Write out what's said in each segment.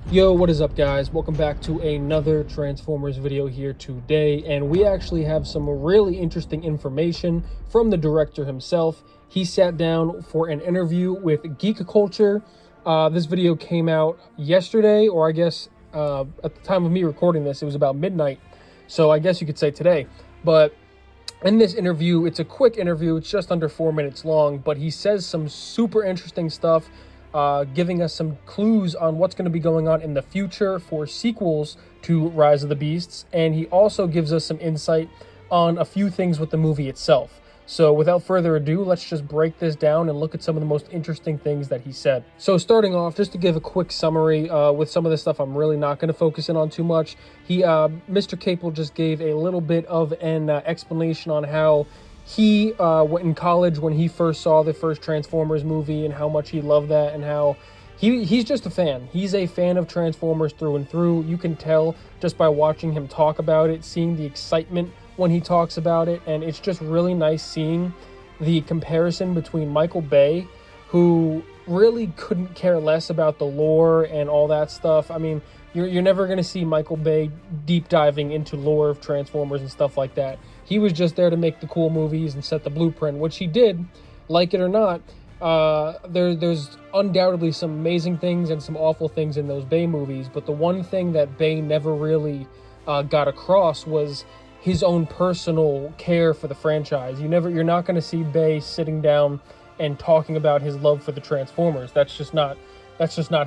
Yo, what is up guys? Welcome back to another Transformers video here today, and we actually have some really interesting information from the director himself. He sat down for an interview with Geek Culture. This video came out yesterday, or I guess at the time of me recording this, it was about midnight, so I guess you could say today. But in this interview, it's a quick interview, it's just under 4 minutes long, but he says some super interesting stuff, giving us some clues on what's going to be going on in the future for sequels to Rise of the Beasts, and he also gives us some insight on a few things with the movie itself. So without further ado, let's just break this down and look at some of the most interesting things that he said. So starting off, just to give a quick summary, with some of the stuff I'm really not going to focus in on too much, Mr. Caple just gave a little bit of an explanation on how he went in college when he first saw the first Transformers movie and how much he loved that, and how he's just a fan. He's a fan of Transformers through and through. You can tell just by watching him talk about it, seeing the excitement when he talks about it, and it's just really nice seeing the comparison between Michael Bay, who really couldn't care less about the lore and all that stuff. I mean, you're never going to see Michael Bay deep diving into lore of Transformers and stuff like that. He was just there to make the cool movies and set the blueprint, which he did, like it or not. There's undoubtedly some amazing things and some awful things in those Bay movies, but the one thing that Bay never really got across was his own personal care for the franchise. You're not going to see Bay sitting down and talking about his love for the Transformers. That's just not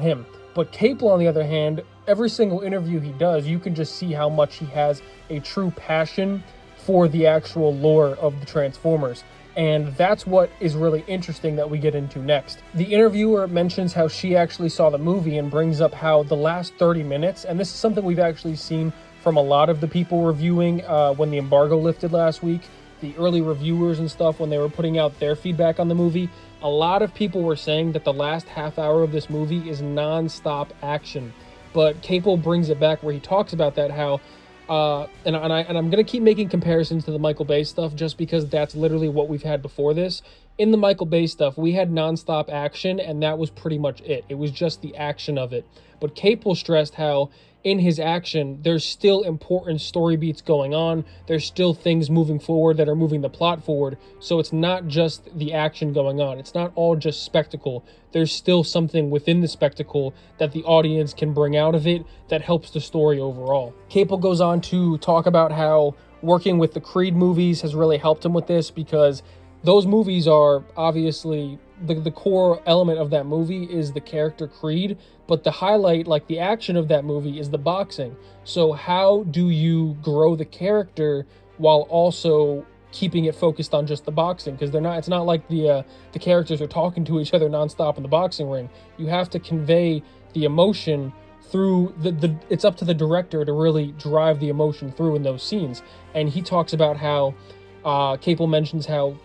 him. But Caple, on the other hand, every single interview he does, you can just see how much he has a true passion for the actual lore of the Transformers. And that's what is really interesting that we get into next. The interviewer mentions how she actually saw the movie and brings up how the last 30 minutes, and this is something we've actually seen from a lot of the people reviewing when the embargo lifted last week, the early reviewers and stuff, when they were putting out their feedback on the movie, a lot of people were saying that the last half hour of this movie is non-stop action. But Caple brings it back where he talks about that, how and I'm going to keep making comparisons to the Michael Bay stuff just because that's literally what we've had before this. In the Michael Bay stuff, we had non-stop action, and that was pretty much it. It was just the action of it. But Caple stressed how in his action, there's still important story beats going on. There's still things moving forward that are moving the plot forward. So it's not just the action going on. It's not all just spectacle. There's still something within the spectacle that the audience can bring out of it that helps the story overall. Caple goes on to talk about how working with the Creed movies has really helped him with this, because those movies are obviously the core element of that movie is the character Creed, but the highlight, like the action of that movie, is the boxing. So how do you grow the character while also keeping it focused on just the boxing? Because it's not like the characters are talking to each other nonstop in the boxing ring. You have to convey the emotion through it's up to the director to really drive the emotion through in those scenes. And he talks about how Caple mentions how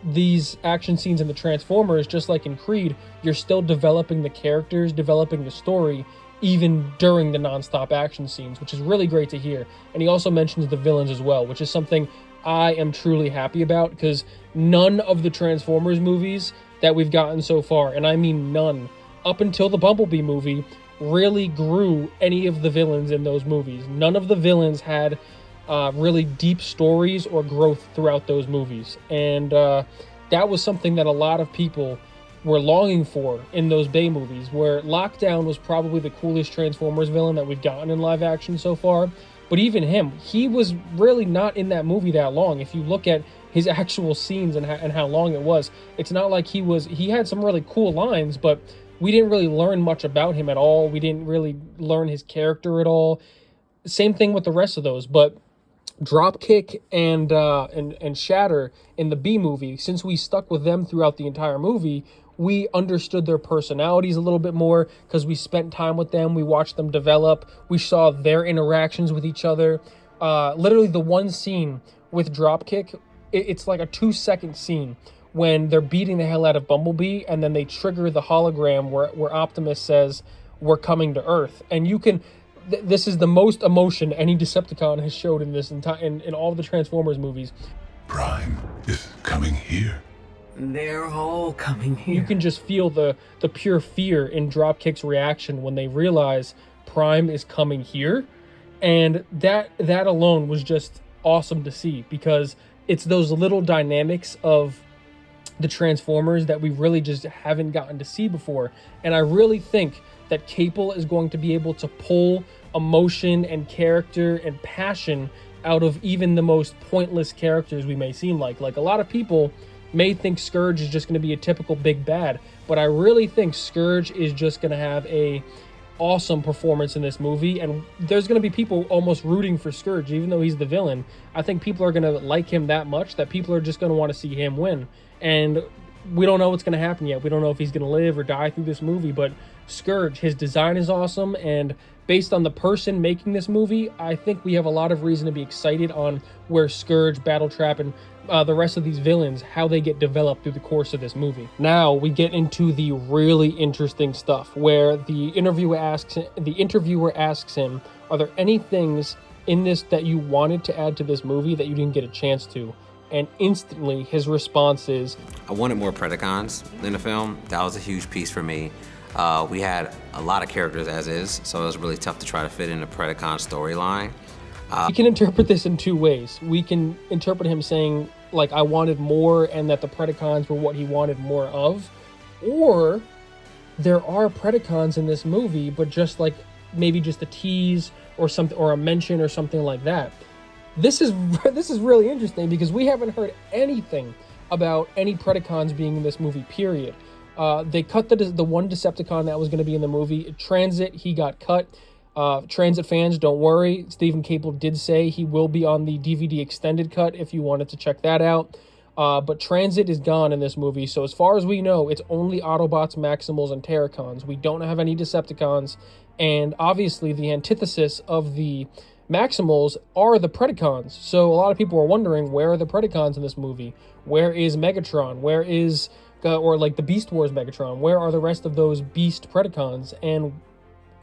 these action scenes in the Transformers, just like in Creed, you're still developing the characters, developing the story, even during the non-stop action scenes, which is really great to hear. And he also mentions the villains as well, which is something I am truly happy about, because none of the Transformers movies that we've gotten so far, and I mean none, up until the Bumblebee movie, really grew any of the villains in those movies. None of the villains had really deep stories or growth throughout those movies, and that was something that a lot of people were longing for in those Bay movies, where Lockdown was probably the coolest Transformers villain that we've gotten in live action so far. But even him, he was really not in that movie that long. If you look at his actual scenes and how long it was, it's not like he had some really cool lines, but we didn't really learn much about him at all. We didn't really learn his character at all. Same thing with the rest of those. But Dropkick and Shatter in the B movie, since we stuck with them throughout the entire movie, we understood their personalities a little bit more because we spent time with them. We watched them develop. We saw their interactions with each other. Literally the one scene with Dropkick, it's like a 2-second scene when they're beating the hell out of Bumblebee, and then they trigger the hologram where Optimus says, "We're coming to Earth." And you can... This is the most emotion any Decepticon has showed in all the Transformers movies. Prime is coming here. They're all coming here. You can just feel the pure fear in Dropkick's reaction when they realize Prime is coming here. And that alone was just awesome to see, because it's those little dynamics of the Transformers that we really just haven't gotten to see before. And I really think that Caple is going to be able to pull emotion and character and passion out of even the most pointless characters we may seem like. Like, a lot of people may think Scourge is just going to be a typical big bad, but I really think Scourge is just going to have a awesome performance in this movie, and there's going to be people almost rooting for Scourge even though he's the villain. I think people are going to like him that much that people are just going to want to see him win. And we don't know what's going to happen yet. We don't know if he's going to live or die through this movie, but Scourge, his design is awesome, and based on the person making this movie, I think we have a lot of reason to be excited on where Scourge, Battletrap, and the rest of these villains, how they get developed through the course of this movie. Now we get into the really interesting stuff, where the interviewer asks him, are there any things in this that you wanted to add to this movie that you didn't get a chance to? And instantly his response is, I wanted more Predacons in the film. That was a huge piece for me. We had a lot of characters as is, so it was really tough to try to fit in the Predacon storyline. We can interpret this in two ways. We can interpret him saying, like, I wanted more and that the Predacons were what he wanted more of. Or there are Predacons in this movie, but just like maybe just a tease or something, or a mention or something like that. This is really interesting because we haven't heard anything about any Predacons being in this movie, period. They cut the one Decepticon that was going to be in the movie. Transit, he got cut. Transit fans, don't worry. Steven Caple did say he will be on the DVD extended cut if you wanted to check that out. But Transit is gone in this movie. So as far as we know, it's only Autobots, Maximals, and Terracons. We don't have any Decepticons. And obviously the antithesis of the Maximals are the Predacons. So a lot of people are wondering, where are the Predacons in this movie? Where is Megatron? Where is, or like the Beast Wars Megatron? Where are the rest of those Beast Predacons? And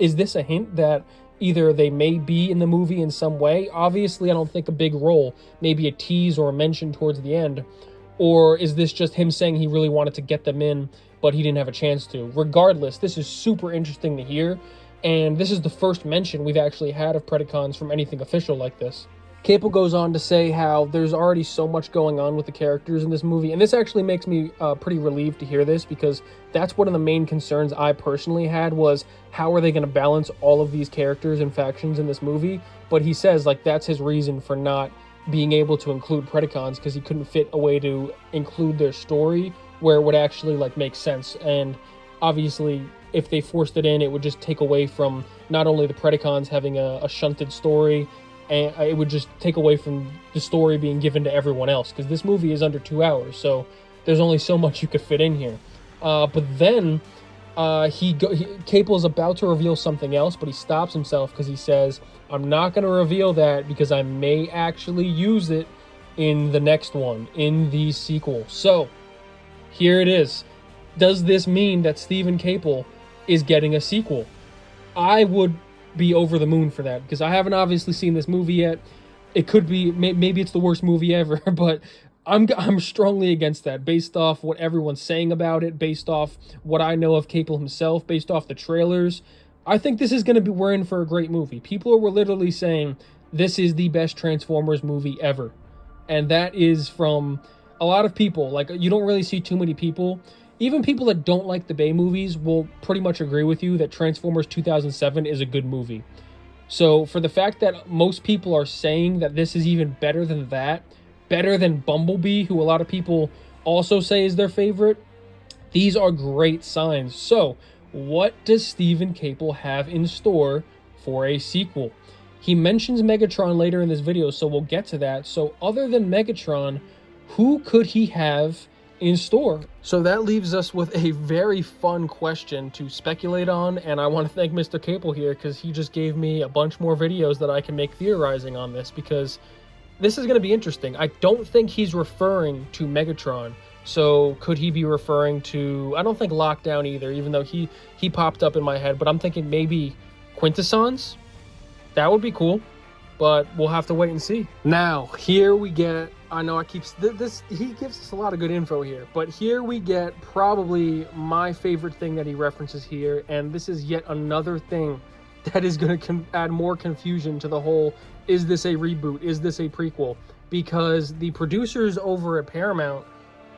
is this a hint that either they may be in the movie in some way? Obviously, I don't think a big role, maybe a tease or a mention towards the end. Or is this just him saying he really wanted to get them in, but he didn't have a chance to? Regardless, this is super interesting to hear. And this is the first mention we've actually had of Predacons from anything official like this. Caple goes on to say how there's already so much going on with the characters in this movie, and this actually makes me pretty relieved to hear this, because that's one of the main concerns I personally had, was how are they going to balance all of these characters and factions in this movie. But he says, like, that's his reason for not being able to include Predacons, because he couldn't fit a way to include their story where it would actually, like, make sense. And obviously, if they forced it in, it would just take away from not only the Predacons having a shunted story, and it would just take away from the story being given to everyone else, because this movie is under 2 hours, so there's only so much you could fit in here. But then Caple is about to reveal something else, but he stops himself because he says, I'm not going to reveal that because I may actually use it in the next one, in the sequel. So here it is. Does this mean that Steven Caple is getting a sequel? I would be over the moon for that, because I haven't obviously seen this movie yet. It could be, maybe it's the worst movie ever, but I'm strongly against that, based off what everyone's saying about it, based off what I know of Caple himself, based off the trailers. I think this is going to be, we're in for a great movie. People were literally saying this is the best Transformers movie ever, and that is from a lot of people. Like, you don't really see too many people. Even people that don't like the Bay movies will pretty much agree with you that Transformers 2007 is a good movie. So for the fact that most people are saying that this is even better than that, better than Bumblebee, who a lot of people also say is their favorite, these are great signs. So what does Steven Caple have in store for a sequel? He mentions Megatron later in this video, so we'll get to that. So other than Megatron, who could he have in store? So that leaves us with a very fun question to speculate on, and I want to thank Mr. Caple here, because he just gave me a bunch more videos that I can make theorizing on this, because this is going to be interesting. I don't think he's referring to Megatron, so could he be referring to, I don't think Lockdown either, even though he popped up in my head, but I'm thinking maybe Quintessons? That would be cool, but we'll have to wait and see. Now, here we get I know I keep this. He gives us a lot of good info here, but here we get probably my favorite thing that he references here, and this is yet another thing that is going to add more confusion to the whole, is this a reboot? Is this a prequel? Because the producers over at Paramount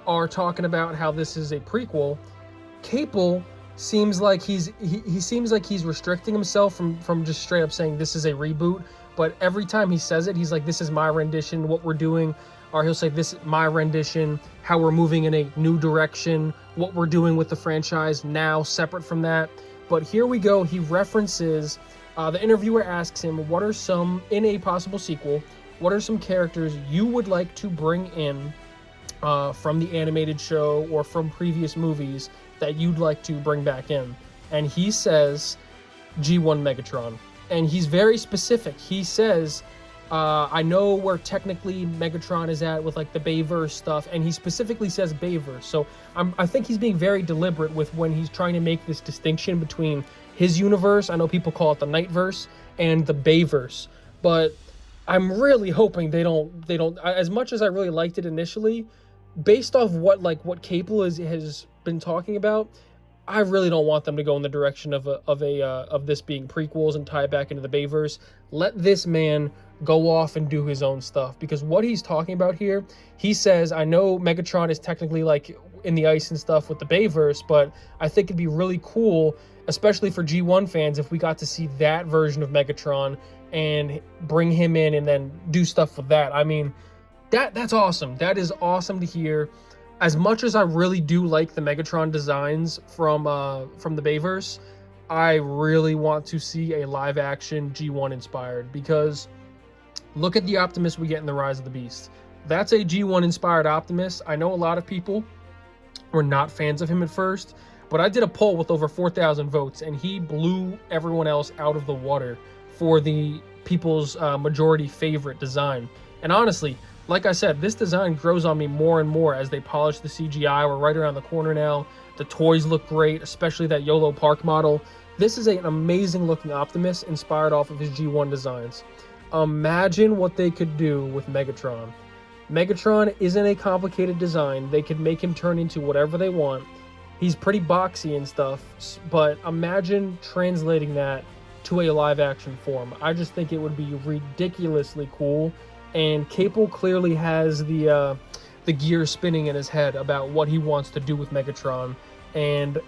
are talking about how this is a prequel. Caple seems like he seems like he's restricting himself from just straight up saying this is a reboot, but every time he says it, he's like, this is my rendition, what we're doing. Or he'll say, this is my rendition, how we're moving in a new direction, what we're doing with the franchise now, separate from that. But here we go, he references, the interviewer asks him, what are some, in a possible sequel, what are some characters you would like to bring in from the animated show or from previous movies that you'd like to bring back in? And he says, G1 Megatron. And he's very specific. He says, I know where technically Megatron is at with like the Bayverse stuff, and he specifically says Bayverse. So I think he's being very deliberate with when he's trying to make this distinction between his universe, I know people call it the Nightverse, and the Bayverse. But I'm really hoping they don't, as much as I really liked it initially, based off what Caple has been talking about, I really don't want them to go in the direction of this being prequels and tie it back into the Bayverse. Let this man go off and do his own stuff, because what he's talking about here, he says, I know Megatron is technically like in the ice and stuff with the Bayverse, but I think it'd be really cool, especially for G1 fans, if we got to see that version of Megatron and bring him in and then do stuff with that. I mean, that's awesome. That is awesome to hear. As much as I really do like the Megatron designs from the Bayverse, I really want to see a live action G1 inspired, because look at the Optimus we get in The Rise of the Beast. That's a G1 inspired Optimus. I know a lot of people were not fans of him at first, but I did a poll with over 4,000 votes, and he blew everyone else out of the water for the people's majority favorite design. And honestly, like I said, this design grows on me more and more as they polish the CGI. We're right around the corner now. The toys look great, especially that YOLO Park model. This is an amazing looking Optimus inspired off of his G1 designs. Imagine what they could do with Megatron. Megatron isn't a complicated design. They could make him turn into whatever they want. He's pretty boxy and stuff, but imagine translating that to a live action form. I just think it would be ridiculously cool. And Caple clearly has the gear spinning in his head about what he wants to do with Megatron, and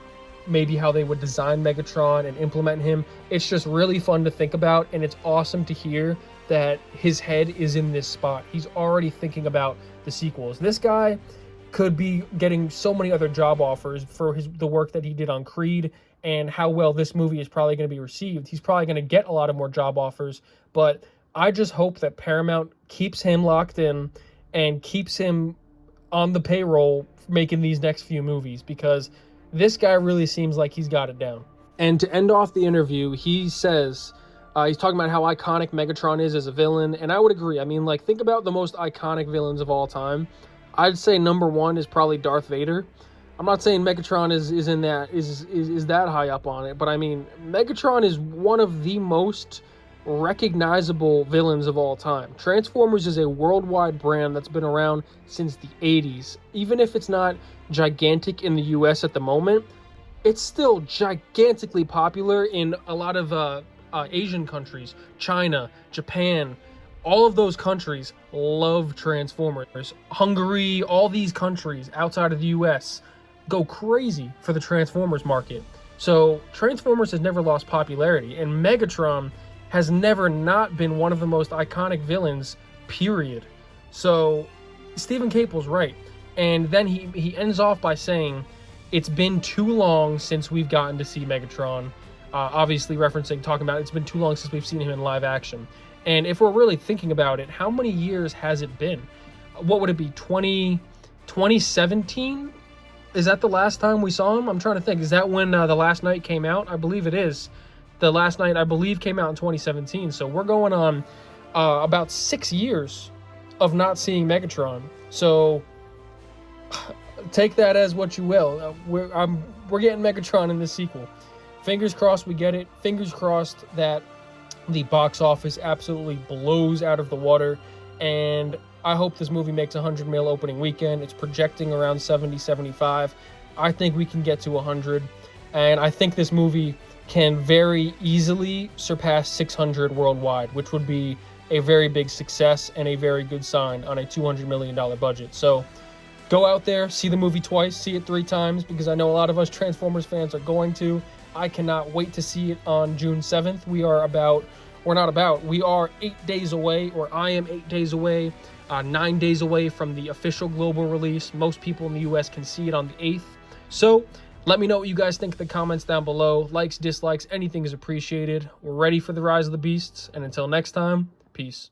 maybe how they would design Megatron and implement him. It's just really fun to think about, and it's awesome to hear that his head is in this spot. He's already thinking about the sequels. This guy could be getting so many other job offers for the work that he did on Creed, and how well this movie is probably going to be received. He's probably going to get a lot of more job offers, but I just hope that Paramount keeps him locked in and keeps him on the payroll making these next few movies, because this guy really seems like he's got it down. And to end off the interview, he says, he's talking about how iconic Megatron is as a villain, and I would agree. I mean, like, think about the most iconic villains of all time. I'd say number one is probably Darth Vader. I'm not saying Megatron is that high up on it, but I mean, Megatron is one of the most recognizable villains of all time. Transformers is a worldwide brand that's been around since the 80s. Even if it's not gigantic in the US at the moment, it's still gigantically popular in a lot of Asian countries. China, Japan, all of those countries love Transformers. Hungary, all these countries outside of the US go crazy for the Transformers market. So Transformers has never lost popularity, and Megatron has never not been one of the most iconic villains, period. So Steven Caple's right. And then he ends off by saying, it's been too long since we've gotten to see Megatron. Obviously talking about it's been too long since we've seen him in live action. And if we're really thinking about it, how many years has it been? What would it be, 2017? Is that the last time we saw him? I'm trying to think. Is that when The Last Night came out? I believe it is. The Last Night, I believe, came out in 2017. So we're going on about 6 years of not seeing Megatron. So take that as what you will. We're getting Megatron in this sequel. Fingers crossed we get it. Fingers crossed that the box office absolutely blows out of the water. And I hope this movie makes 100 mil opening weekend. It's projecting around 70, 75. I think we can get to 100. And I think this movie can very easily surpass 600 worldwide, which would be a very big success and a very good sign on a $200 million budget. So go out there, see the movie twice, see it 3 times, because I know a lot of us Transformers fans are going to. I cannot wait to see it on June 7th. We are 8 days away, or I am 8 days away, 9 days away from the official global release. Most people in the US can see it on the 8th. So let me know what you guys think in the comments down below. Likes, dislikes, anything is appreciated. We're ready for the rise of the beasts, and until next time, peace.